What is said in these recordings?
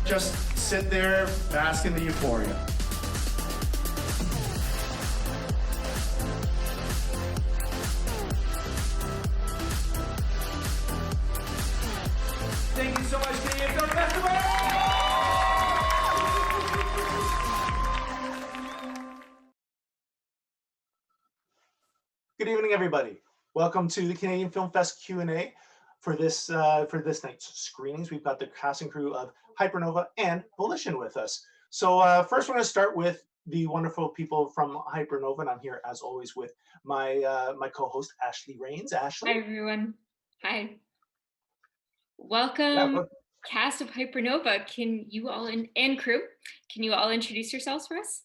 Just sit there, bask in the euphoria. Thank you so much, Canadian Film Festival! Good evening, everybody. Welcome to the Canadian Film Fest Q&A. For this night's screenings, we've got the cast and crew of HYPERNOVA and VOLITION with us. So first we're going to start with the wonderful people from HYPERNOVA, and I'm here as always with my my co-host Ashley Rains. Ashley. Hi everyone. Hi. Welcome, cast of HYPERNOVA. Can you all and crew? Can you all introduce yourselves for us?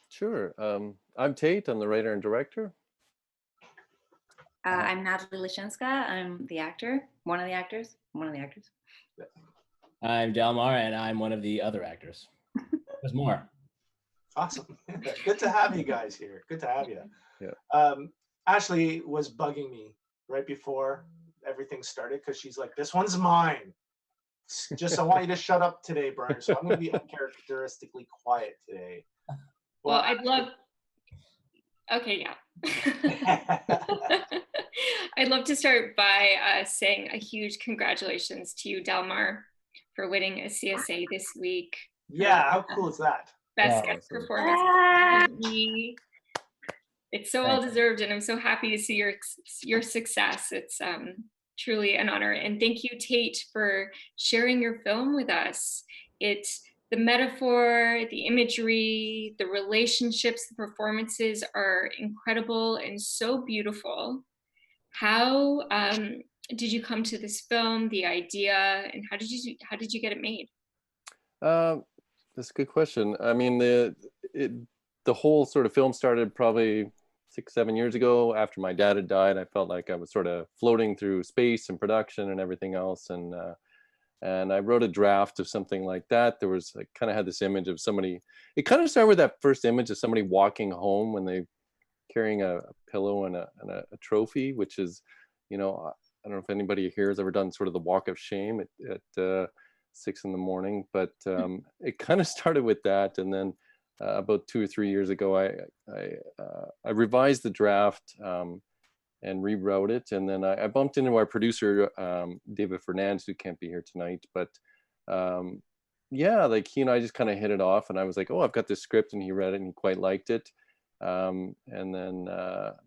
Sure. I'm Tate. I'm the writer and director. I'm Natalie Lishinska. I'm the actor, one of the actors. I'm Delmar, and I'm one of the other actors. There's more. Awesome. Good to have you guys here. Good to have you. Yeah. Ashley was bugging me right before everything started because she's like, "This one's mine. Just I want you to shut up today, Brian." So I'm going to be uncharacteristically quiet today. Well, I'd love. Okay, yeah. I'd love to start by saying a huge congratulations to you, Delmar, for winning a CSA this week. Yeah, how cool is that? Best guest performance. It's so well deserved, and I'm so happy to see your success. It's truly an honor, and thank you, Tate, for sharing your film with us. The metaphor, the imagery, the relationships, the performances are incredible and so beautiful. How did you come to this film, the idea, and how did you get it made? That's a good question. I mean, the whole sort of film started probably 6-7 years ago after my dad had died. I felt like I was sort of floating through space and production and everything else, and I wrote a draft of something like that. I kind of had this image of somebody. It kind of started with that first image of somebody walking home when they carrying a pillow and a trophy, which is, I don't know if anybody here has ever done sort of the walk of shame at 6 a.m, but it kind of started with that, and then about 2 or 3 years ago, I revised the draft and rewrote it, and then I bumped into our producer David Fernandez, who can't be here tonight, but yeah, like he and I just kind of hit it off, and I was like, oh, I've got this script, and he read it and he quite liked it, and then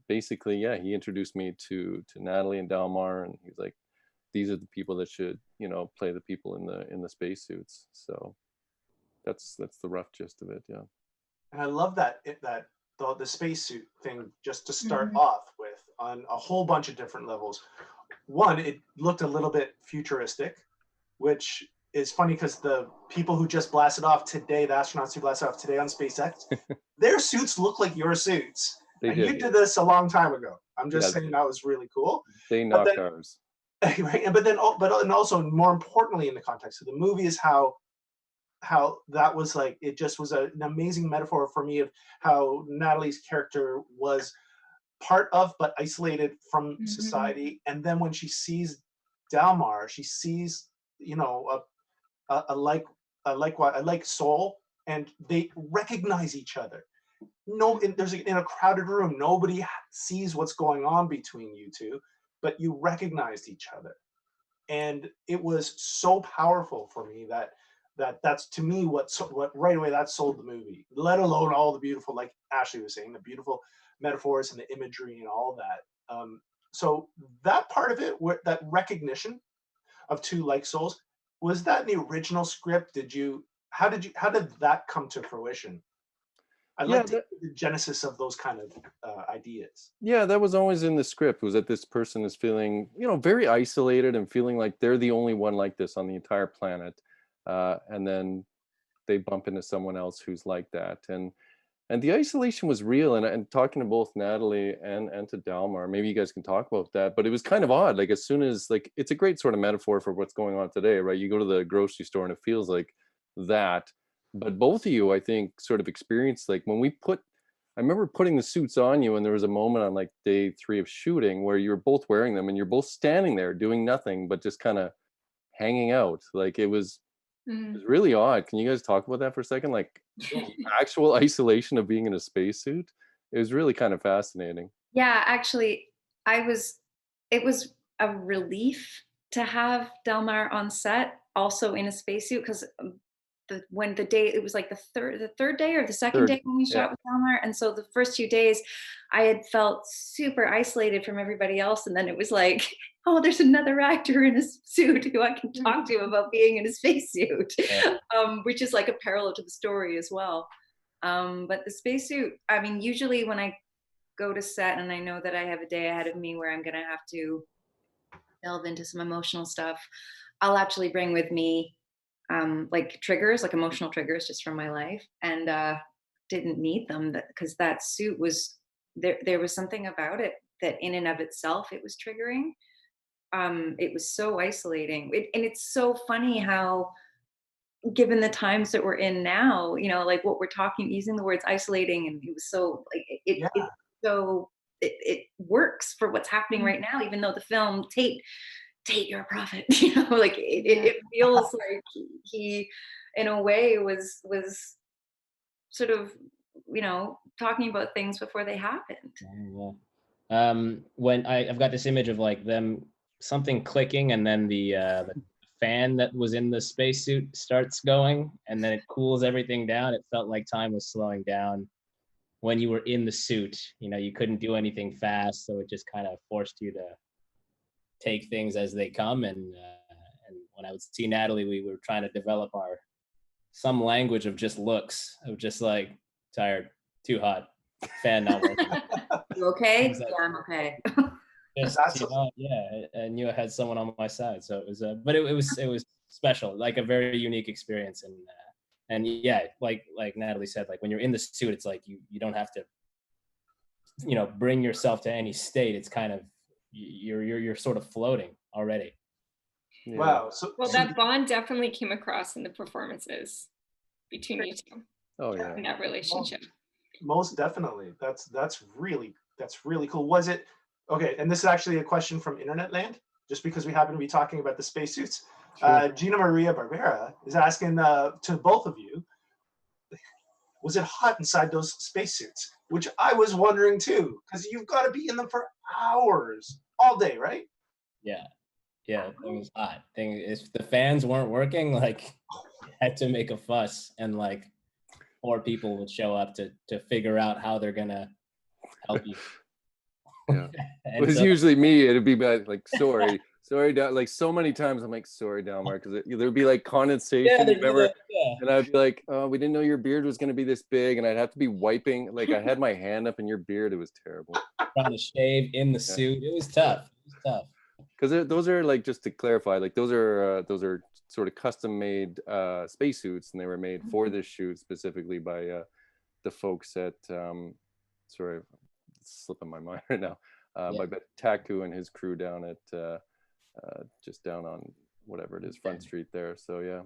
basically, yeah, he introduced me to Natalie and Delmar, and he was like, these are the people that should play the people in the spacesuits. So that's the rough gist of it. Yeah. And I love that the spacesuit thing, just to start off with, on a whole bunch of different levels. One, it looked a little bit futuristic, which is funny because the people who just blasted off today, the astronauts who blasted off today on SpaceX, their suits look like your suits. And you did this a long time ago. I'm just saying that was really cool. They knocked ours. Right, and also more importantly in the context of the movie is how that was like, it just was an amazing metaphor for me of how Natalie's character was part of but isolated from society, and then when she sees Delmar, she sees a like soul, and they recognize each other. In a crowded room, nobody sees what's going on between you two, but you recognized each other, and it was so powerful for me that's to me what right away that sold the movie, let alone all the beautiful, like Ashley was saying, the beautiful metaphors and the imagery and all that. So that part of it, that recognition of two like souls, was that in the original script? How did that come to fruition? I like the genesis of those kind of ideas. Yeah, that was always in the script, was that this person is feeling, very isolated and feeling like they're the only one like this on the entire planet. And then they bump into someone else who's like that. And And the isolation was real. And talking to both Natalie and to Dalmar, maybe you guys can talk about that. But it was kind of odd. Like as soon as like it's a great sort of metaphor for what's going on today, right? You go to the grocery store and it feels like that. But both of you, I think, sort of experienced like when we put. I remember putting the suits on you, and there was a moment on like day 3 of shooting where you were both wearing them, and you're both standing there doing nothing but just kind of hanging out. Like it was really odd. Can you guys talk about that for a second? Like the actual isolation of being in a spacesuit. It was really kind of fascinating. Yeah, actually, it was a relief to have Delmar on set, also in a spacesuit, because when the day, it was like the third day or the second Third, day when we yeah. shot with Delmar, and so the first 2 days, I had felt super isolated from everybody else, and then it was like, oh, there's another actor in a suit who I can talk to about being in a spacesuit, Yeah. which is like a parallel to the story as well. But the spacesuit, I mean, usually when I go to set and I know that I have a day ahead of me where I'm gonna have to delve into some emotional stuff, I'll actually bring with me like triggers, like emotional triggers just from my life, and didn't need them because that suit was there was something about it that in and of itself it was triggering. It was so isolating, and it's so funny how, given the times that we're in now, you know, like what we're talking, using the words isolating, and it was so like Yeah. so it works for what's happening right now, even though the film Tate, you're a prophet, you know, like it feels like he in a way was sort of, you know, talking about things before they happened. Yeah. When I've got this image of like them, something clicking, and then the fan that was in the spacesuit starts going, and then it cools everything down. It felt like time was slowing down when you were in the suit. You know, you couldn't do anything fast, so it just kind of forced you to take things as they come. And when I would see Natalie, we were trying to develop some language of just looks, of just like tired, too hot, fan not working. You okay? Things like Yeah, I'm okay. just, That's yeah, I knew I had someone on my side, so it was but it was special, like a very unique experience. And yeah, like Natalie said, like when you're in the suit, it's like you don't have to, you know, bring yourself to any state. It's kind of you're sort of floating already. Yeah. wow. So, Well, so that bond definitely came across in the performances between you two Oh yeah. in that relationship. most definitely. That's really cool. Was it okay? And this is actually a question from Internet Land, just because we happen to be talking about the spacesuits. Gina Maria Barbera is asking to both of you, was it hot inside those spacesuits? Which I was wondering too, because you've got to be in them for hours, all day, right? Yeah, it was hot. If the fans weren't working, like you had to make a fuss, and like 4 people would show up to figure out how they're gonna help you. Yeah. And It was so, usually me. It'd be bad, like sorry, like so many times I'm like sorry, Dalmar, because there'd be like condensation. yeah, they do Remember? that. Yeah. And I'd be like, oh, we didn't know your beard was gonna be this big, and I'd have to be wiping. Like I had my hand up in your beard. It was terrible. Trying to shave in the suit. It was tough. It was tough. Because those are like, just to clarify, like those are sort of custom made spacesuits, and they were made for this shoot specifically by the folks at sorry, it's slipping my mind right now. By Taku and his crew down at just down on whatever it is, Front Street there. So yeah.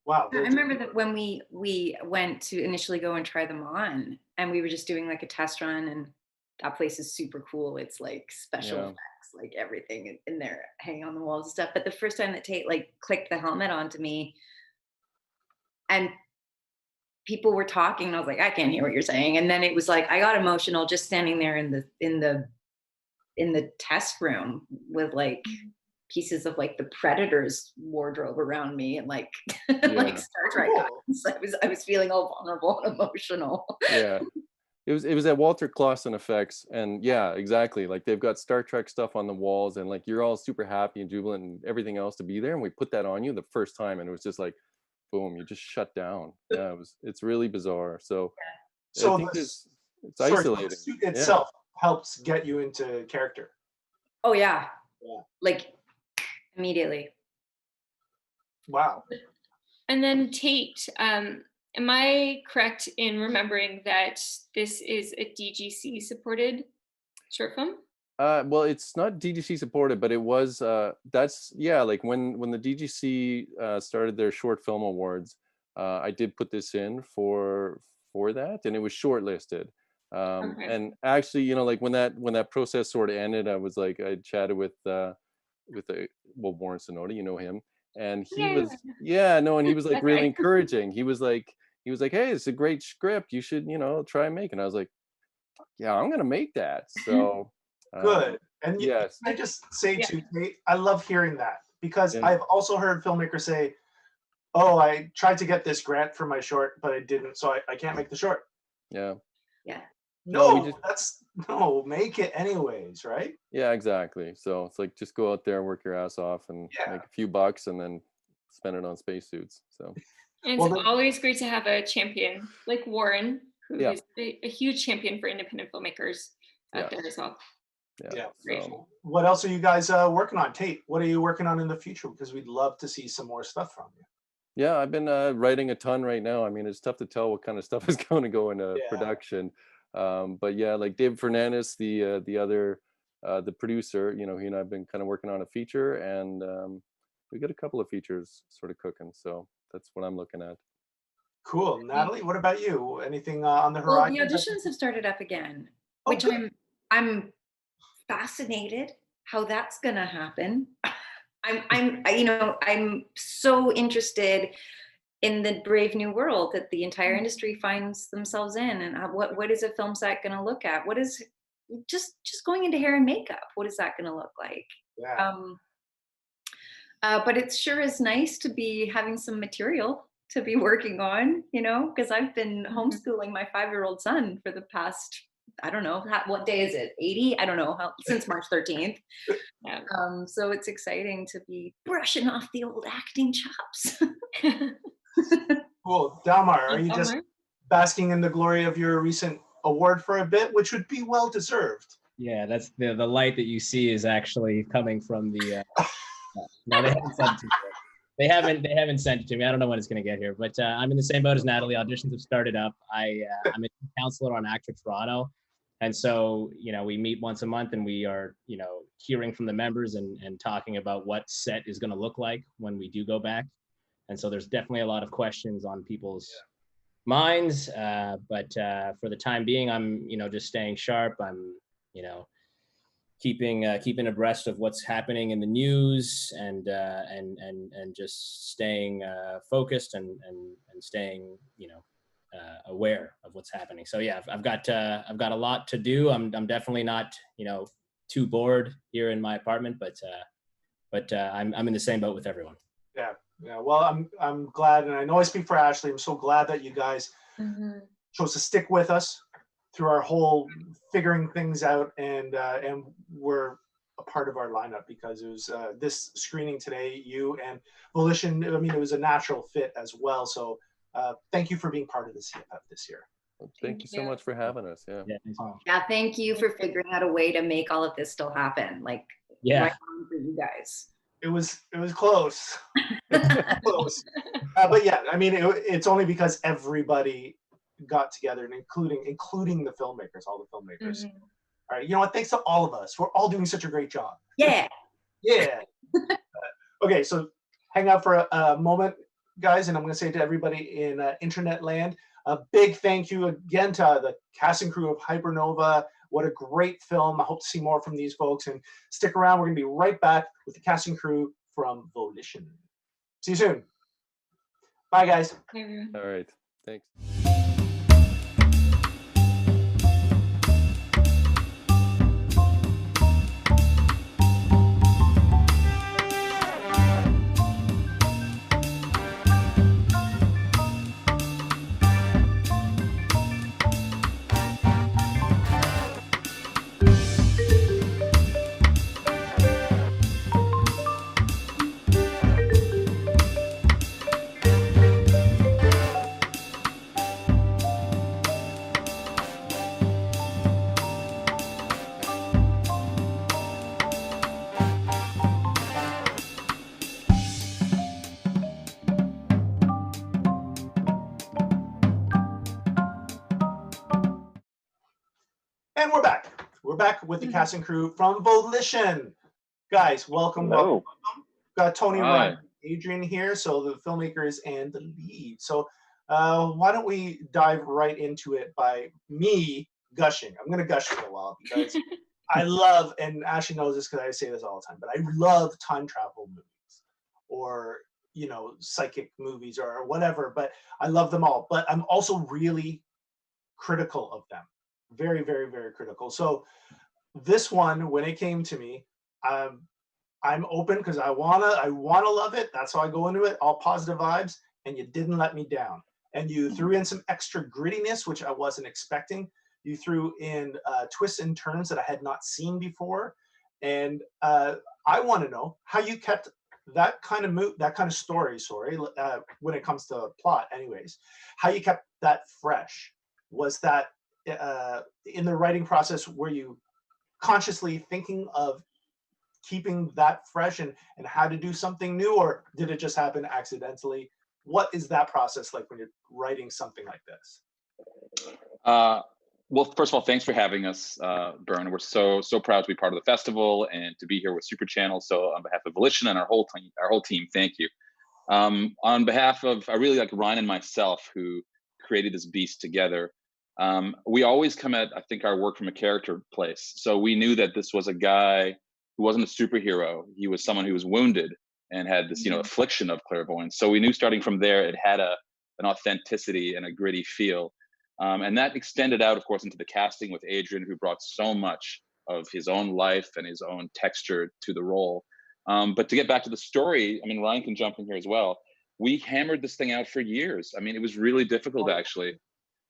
Wow. I remember that when we went to initially go and try them on, and we were just doing like a test run, and that place is super cool. It's like special effects, like everything in there hanging on the walls and stuff. But the first time that Tate like clicked the helmet onto me, and people were talking, and I was like, I can't hear what you're saying. And then it was like I got emotional just standing there in the test room with like pieces of like the Predator's wardrobe around me, and like like Star Trek guns. I was feeling all vulnerable and emotional. Yeah. It was at Walter Clausen Effects, and yeah, exactly. Like they've got Star Trek stuff on the walls, and like you're all super happy and jubilant and everything else to be there. And we put that on you the first time, and it was just like, boom, you just shut down. Yeah, it's really bizarre. So So I think it's isolating. The suit itself helps get you into character. Oh yeah. Yeah. Like immediately. Wow. And then Tate, Am I correct in remembering that this is a DGC supported short film? Well, it's not DGC supported, but it was. That's yeah. Like when the DGC started their short film awards, I did put this in for that, and it was shortlisted. Okay. And actually, you know, like when that process sort of ended, I was like, I chatted with Warren Sonoda, you know him, and he Yeah. was no, and he was like really Okay. encouraging. He was like, hey, it's a great script. You should, try and make it. And I was like, yeah, I'm gonna make that. So. Good. And Yes. I just say Yeah. to Kate, I love hearing that because Yeah. I've also heard filmmakers say, "Oh, I tried to get this grant for my short, but I didn't, so I can't make the short." Yeah. Yeah. No, we No, just- make it anyways, right? Yeah, exactly. So it's like just go out there and work your ass off and Yeah. make a few bucks and then spend it on spacesuits. So And Well, it's then- always great to have a champion like Warren, who Yeah. is a huge champion for independent filmmakers out Yeah. there as well. Yeah. Great. So What else are you guys working on? Tate, what are you working on in the future? Because we'd love to see some more stuff from you. yeah, I've been writing a ton right now. I mean, it's tough to tell what kind of stuff is going to go into Yeah. production. But yeah, like David Fernandez, the other the producer, he and I've been kind of working on a feature, and we got a couple of features sort of cooking. So that's what I'm looking at. Cool. Natalie, what about you? Anything on the Well, horizon? the auditions have started up again, Oh, which good. I'm fascinated how that's gonna happen. I'm so interested in the brave new world that the entire industry finds themselves in, and what is a film set gonna look at? What is just going into hair and makeup? What is that gonna look like? Yeah. But it sure is nice to be having some material to be working on, because I've been homeschooling my 5-year-old son for the past, I don't know, what day is it? 80? I don't know, since March 13th. Yeah. So it's exciting to be brushing off the old acting chops. Cool. Dalmar, are you just Dalmar? basking in the glory of your recent award for a bit, which would be well deserved? Yeah, that's the light that you see is actually coming from the. No, they haven't sent it to me. They haven't sent it to me. I don't know when it's going to get here, but I'm in the same boat as Natalie. Auditions have started up. I'm a counselor on Actor Toronto, and so we meet once a month, and we are hearing from the members and talking about what set is going to look like when we do go back. And so there's definitely a lot of questions on people's minds, but for the time being, I'm just staying sharp. I'm keeping abreast of what's happening in the news, and just staying focused and staying aware of what's happening. So yeah, I've got a lot to do. I'm definitely not too bored here in my apartment, but I'm in the same boat with everyone. Yeah. Well, I'm glad, and I know I speak for Ashley. I'm so glad that you guys chose to stick with us through our whole figuring things out, and were a part of our lineup, because it was this screening today, you and Volition. I mean, it was a natural fit as well. So thank you for being part of this year. Well, thank you so much for having us. Yeah. Yeah, thank you for figuring out a way to make all of this still happen. Right on for you guys. It was close. Close. But yeah, I mean, it's only because everybody got together, and including the filmmakers, all the filmmakers. All right, you know what? Thanks to all of us. We're all doing such a great job. Yeah. Yeah. Okay, so hang out for a moment, guys, and I'm going to say to everybody in internet land, a big thank you again to the cast and crew of HYPERNOVA. What a great film. I hope to see more from these folks, and stick around. We're going to be right back with the cast and crew from Volition. See you soon. Bye, guys. Bye, everyone. All right. Thanks. And we're back. We're back with the cast and crew from Volition. Guys, welcome, welcome, welcome. Got Tony, Ryan, Adrian here, so the filmmakers and the lead. So why don't we dive right into it by me gushing. I'm going to gush for a while because I love, and Ashley knows this because I say this all the time, but I love time travel movies or, you know, psychic movies or whatever, but I love them all. But I'm also really critical of them. Very, very, very critical. So this one, when it came to me, I'm open because I wanna love it. That's how I go into it. All positive vibes, and you didn't let me down. And you threw in some extra grittiness, which I wasn't expecting. You threw in twists and turns that I had not seen before, and I want to know how you kept that kind of story. When it comes to plot, anyways, how you kept that fresh. Was that in the writing process, were you consciously thinking of keeping that fresh and how to do something new, or did it just happen accidentally? What is that process like when you're writing something like this? Well, first of all, thanks for having us, Bern. We're so proud to be part of the festival and to be here with Super Channel. So on behalf of Volition and our whole team, thank you. On behalf of, I really like Ryan and myself, who created this beast together. We always come at, I think, our work from a character place. So we knew that this was a guy who wasn't a superhero. He was someone who was wounded and had this, you know, affliction of clairvoyance. So we knew starting from there, it had an authenticity and a gritty feel. And that extended out, of course, into the casting with Adrian, who brought so much of his own life and his own texture to the role. But to get back to the story, I mean, Ryan can jump in here as well. We hammered this thing out for years. I mean, it was really difficult, actually.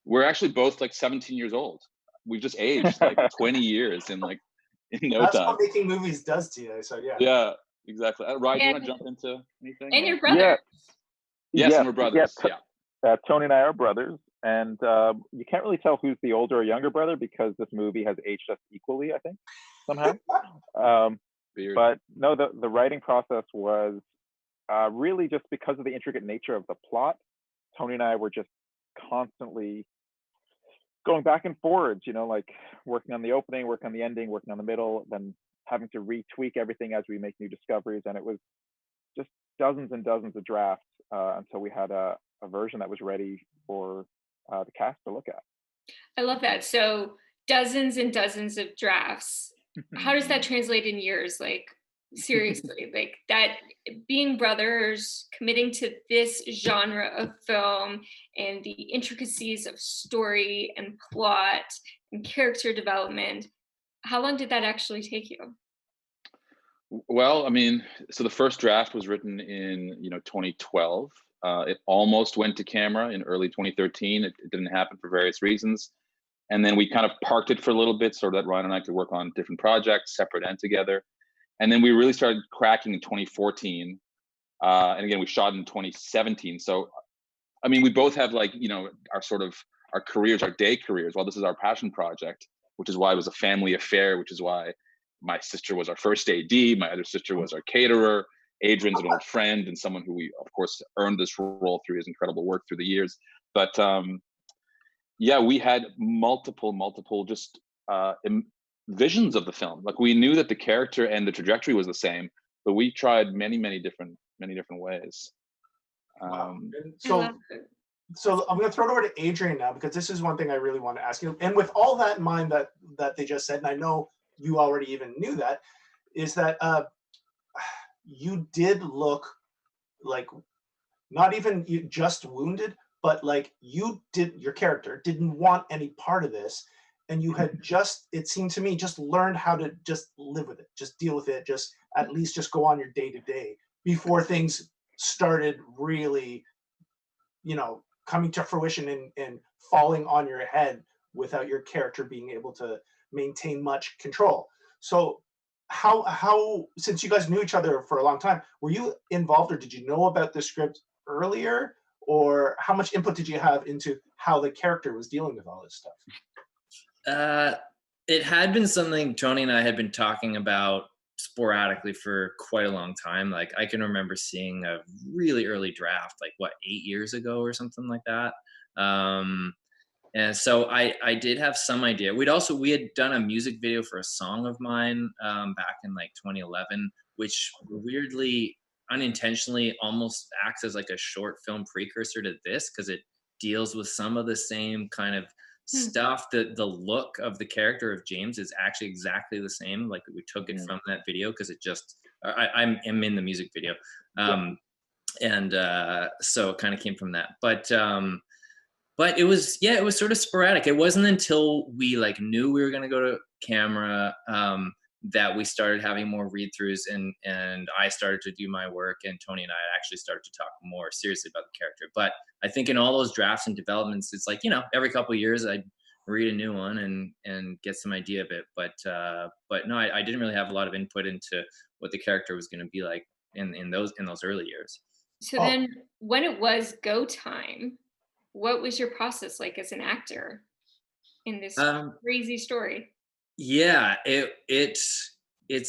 We're actually both like 17 years old. We've just aged like 20 years in no That's time. what making movies does to you. So yeah. Yeah, exactly. Ryan, do you want to jump into anything? And your brother. Yes, and we're brothers. Tony and I are brothers, and you can't really tell who's the older or younger brother because this movie has aged us equally, I think, somehow. But no, the writing process was really just because of the intricate nature of the plot. Tony and I were just constantly going back and forwards, you know, like working on the opening, working on the ending, working on the middle, then having to retweak everything as we make new discoveries. And it was just dozens and dozens of drafts until we had a version that was ready for the cast to look at. I love that. So dozens and dozens of drafts. How does that translate in years? Like, seriously, like that, being brothers, committing to this genre of film and the intricacies of story and plot and character development. How long did that actually take you? Well, I mean, so the first draft was written in 2012. It almost went to camera in early 2013. It didn't happen for various reasons. And then we kind of parked it for a little bit so that Ryan and I could work on different projects, separate and together. And then we really started cracking in 2014. And again, we shot in 2017. So, I mean, we both have our careers, our day careers. Well, this is our passion project, which is why it was a family affair, which is why my sister was our first AD. My other sister was our caterer. Adrian's an old friend and someone who we, of course, earned this role through his incredible work through the years. But yeah, we had multiple just visions of the film. Like, we knew that the character and the trajectory was the same, but we tried many different ways. So I'm going to throw it over to Adrian now, because this is one thing I really want to ask you. And with all that in mind that they just said, and I know you already even knew that, is that you did look like not even just wounded, but like your character didn't want any part of this. And you had it seemed to me, just learned how to just live with it, just deal with it, just at least just go on your day to day before things started really, coming to fruition and falling on your head without your character being able to maintain much control. So how since you guys knew each other for a long time, were you involved, or did you know about the script earlier, or how much input did you have into how the character was dealing with all this stuff? It had been something Tony and I had been talking about sporadically for quite a long time. Like, I can remember seeing a really early draft, like 8 years ago or something like that. And so I did have some idea. We had done a music video for a song of mine back in like 2011, which weirdly, unintentionally almost acts as like a short film precursor to this, because it deals with some of the same kind of stuff. The look of the character of James is actually exactly the same. Like we took it from that video because it just, I'm in the music video. And so it kind of came from that. But it was sort of sporadic. It wasn't until we like knew we were going to go to camera that we started having more read-throughs, and I started to do my work, and Tony and I actually started to talk more seriously about the character. But I think in all those drafts and developments, it's like, every couple of years I'd read a new one and get some idea of it. But no, I didn't really have a lot of input into what the character was going to be like in those early years. So then when it was go time, what was your process like as an actor in this crazy story? Yeah, it's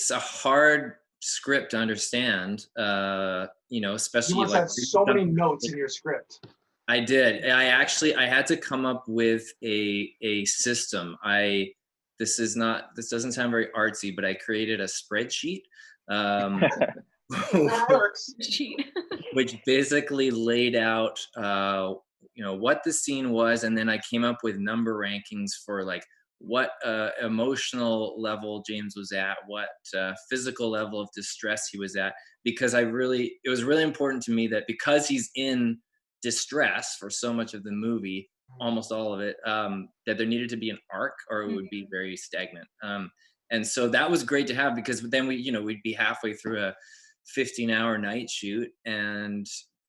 a hard script to understand, especially You must have so many notes in your script. I did. I had to come up with a system. This doesn't sound very artsy, but I created a spreadsheet. Which basically laid out what the scene was, and then I came up with number rankings for like what emotional level James was at, what physical level of distress he was at, because it was really important to me that because he's in distress for so much of the movie, almost all of it, that there needed to be an arc, or it would be very stagnant. And so that was great to have, because then we'd be halfway through a 15-hour night shoot and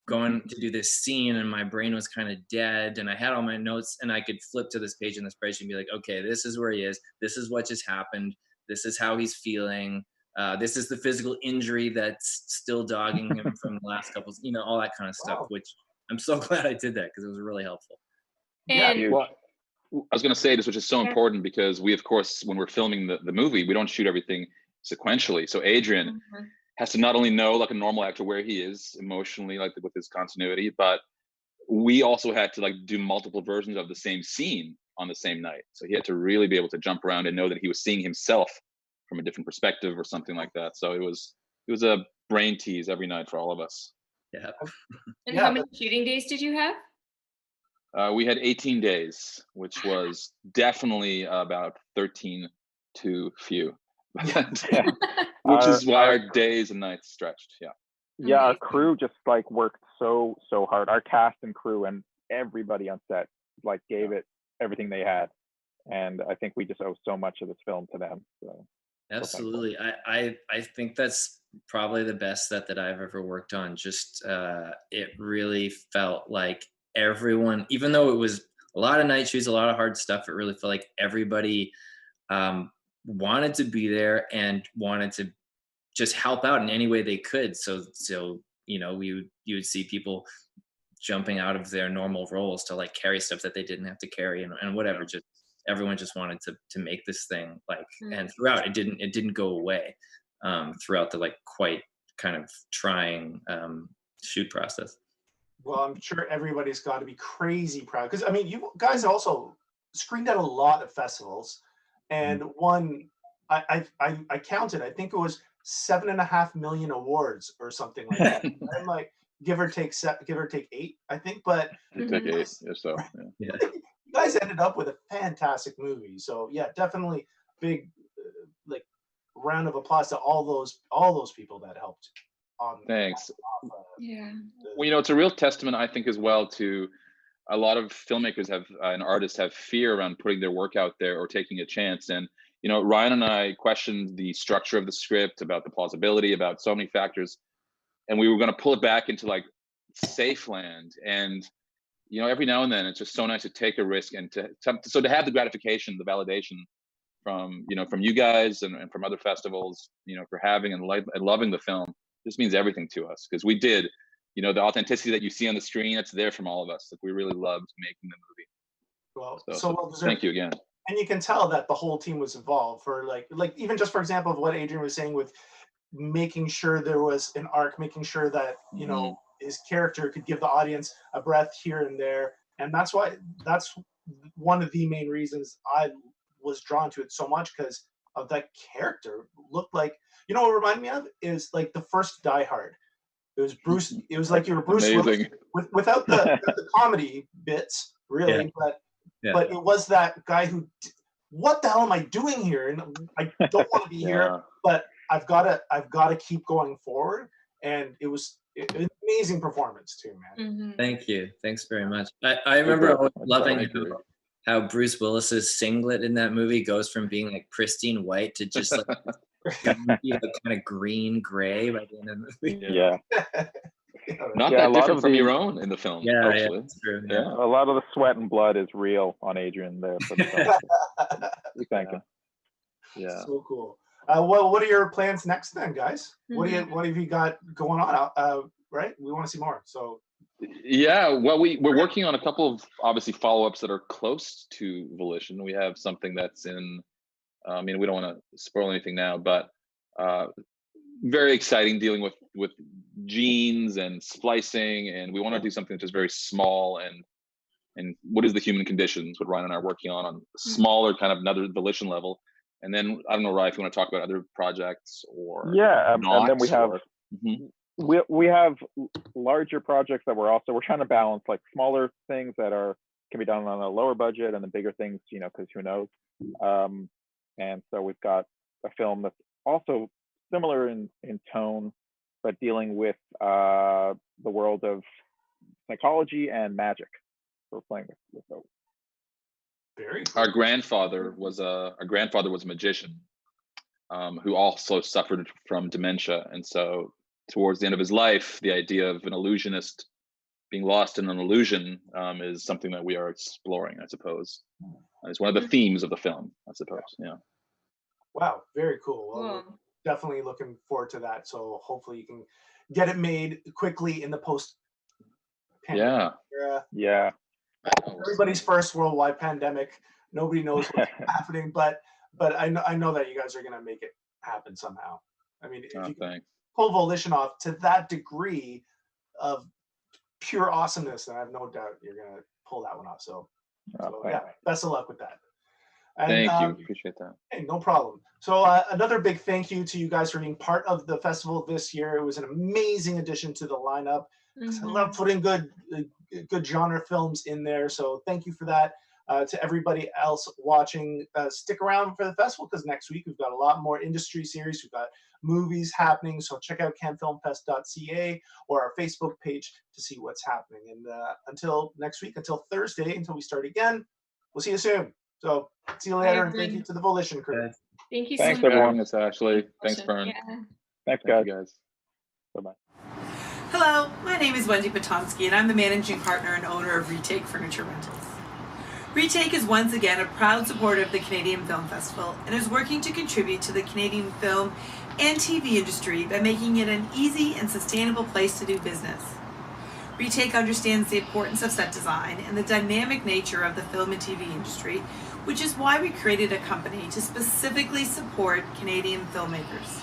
going to do this scene, and my brain was kind of dead, and I had all my notes, and I could flip to this page in the spreadsheet and be like, okay, this is where he is, this is what just happened, this is how he's feeling, this is the physical injury that's still dogging him from the last couple, all that kind of stuff. Which I'm so glad I did that, because it was really helpful. And well, I was going to say this, which is so important, because we, of course, when we're filming the movie, we don't shoot everything sequentially. So Adrian has to not only know, like a normal actor, where he is emotionally, like with his continuity, but we also had to like do multiple versions of the same scene on the same night. So he had to really be able to jump around and know that he was seeing himself from a different perspective or something like that. So it was a brain tease every night for all of us. Yeah. And how many shooting days did you have? We had 18 days, which was definitely about 13 too few. Which is why our days and nights stretched. Our crew just like worked so hard. Our cast and crew and everybody on set like gave it everything they had, and I think we just owe so much of this film to them. So absolutely. I think that's probably the best set that I've ever worked on. Just it really felt like everyone, even though it was a lot of night shoots, a lot of hard stuff, it really felt like everybody wanted to be there and wanted to just help out in any way they could. So you would see people jumping out of their normal roles to like carry stuff that they didn't have to carry, and whatever. Just everyone just wanted to make this thing like, and throughout it didn't go away throughout the like quite kind of trying shoot process. Well, I'm sure everybody's got to be crazy proud, because I mean, you guys also screened at a lot of festivals, and won. I counted. I think it was 7.5 million awards or something like that. And like give or take 8, I think. But take 8 or so. Yeah. You guys ended up with a fantastic movie. So yeah, definitely big like round of applause to all those people that helped. Thanks. Yeah. Well, it's a real testament, I think, as well, to a lot of filmmakers and artists have fear around putting their work out there or taking a chance. And Ryan and I questioned the structure of the script, about the plausibility, about so many factors, and we were going to pull it back into like safe land. And every now and then, it's just so nice to take a risk and to have the gratification, the validation from you guys and from other festivals, for having and loving the film. This means everything to us, because we did, the authenticity that you see on the screen, it's there from all of us. Like, we really loved making the movie. Well, so thank you again. And you can tell that the whole team was involved for like even just for example of what Adrian was saying with making sure there was an arc, making sure that his character could give the audience a breath here and there. And that's one of the main reasons I was drawn to it so much, because of that character. Looked like, you know what it reminded me of is like the first Die Hard. It was Bruce. It was like you were Bruce Willis without the comedy bits, really. But it was that guy who, what the hell am I doing here? And I don't want to be here, but I've got to keep going forward. And it was an amazing performance too, man. Thank you. Thanks very much. I remember always loving how Bruce Willis's singlet in that movie goes from being like pristine white to just like kind of green gray by the end of the movie. Yeah. Not that different from your own in the film. Yeah, that's true. Yeah. A lot of the sweat and blood is real on Adrian there. For the film. We thank him. Yeah. So cool. What are your plans next then, guys? What have you got going on? Right, we want to see more. So. Yeah, well, we're working on a couple of obviously follow-ups that are close to Volition. We have something that's in. I mean, we don't want to spoil anything now, but very exciting, dealing with genes and splicing, and we want to do something that's just very small and what is the human conditions? What Ryan and I are working on smaller kind of another Volition level. And then I don't know, Ryan, if you want to talk about other projects or and then we have we have larger projects that we're trying to balance, like smaller things that can be done on a lower budget, and the bigger things, because who knows. And so we've got a film that's also similar in tone, but dealing with the world of psychology and magic. We're playing with those. Very cool. Our grandfather was a magician who also suffered from dementia, and so towards the end of his life, the idea of an illusionist being lost in an illusion is something that we are exploring, I suppose. It's one of the themes of the film, I suppose. Yeah. Wow, very cool. Well, we're definitely looking forward to that. So hopefully you can get it made quickly in the post-pandemic era. Yeah. Everybody's first worldwide pandemic. Nobody knows what's happening, but I know that you guys are gonna make it happen somehow. I mean, if you can pull Volition off to that degree of pure awesomeness, then I have no doubt you're gonna pull that one off. So yeah, best of luck with that. And, thank you, appreciate that. Hey, no problem. So another big thank you to you guys for being part of the festival this year. It was an amazing addition to the lineup. I love putting good genre films in there. So thank you for that. To everybody else watching, stick around for the festival, because next week we've got a lot more industry series. We've got movies happening. So check out canfilmfest.ca or our Facebook page to see what's happening. And until next week, until Thursday, until we start again, we'll see you soon. So see you later, and thank you to the Volition crew. Thank you so much. Thanks, everyone. It's Ashley. Thanks, Fern. Yeah. Thanks, guys. Bye-bye. Hello, my name is Wendy Potonsky, and I'm the managing partner and owner of Retake Furniture Rentals. Retake is once again a proud supporter of the Canadian Film Festival and is working to contribute to the Canadian film and TV industry by making it an easy and sustainable place to do business. Retake understands the importance of set design and the dynamic nature of the film and TV industry, which is why we created a company to specifically support Canadian filmmakers.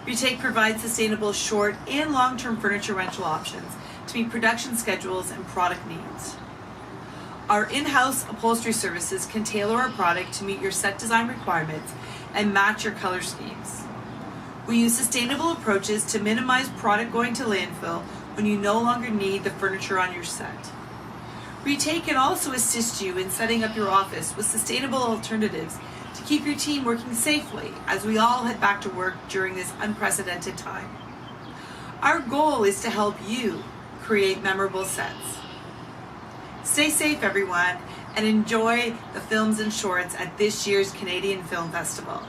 Retake provides sustainable short and long-term furniture rental options to meet production schedules and product needs. Our in-house upholstery services can tailor our product to meet your set design requirements and match your color schemes. We use sustainable approaches to minimize product going to landfill when you no longer need the furniture on your set. Retake can also assist you in setting up your office with sustainable alternatives to keep your team working safely as we all head back to work during this unprecedented time. Our goal is to help you create memorable sets. Stay safe, everyone, and enjoy the films and shorts at this year's Canadian Film Festival.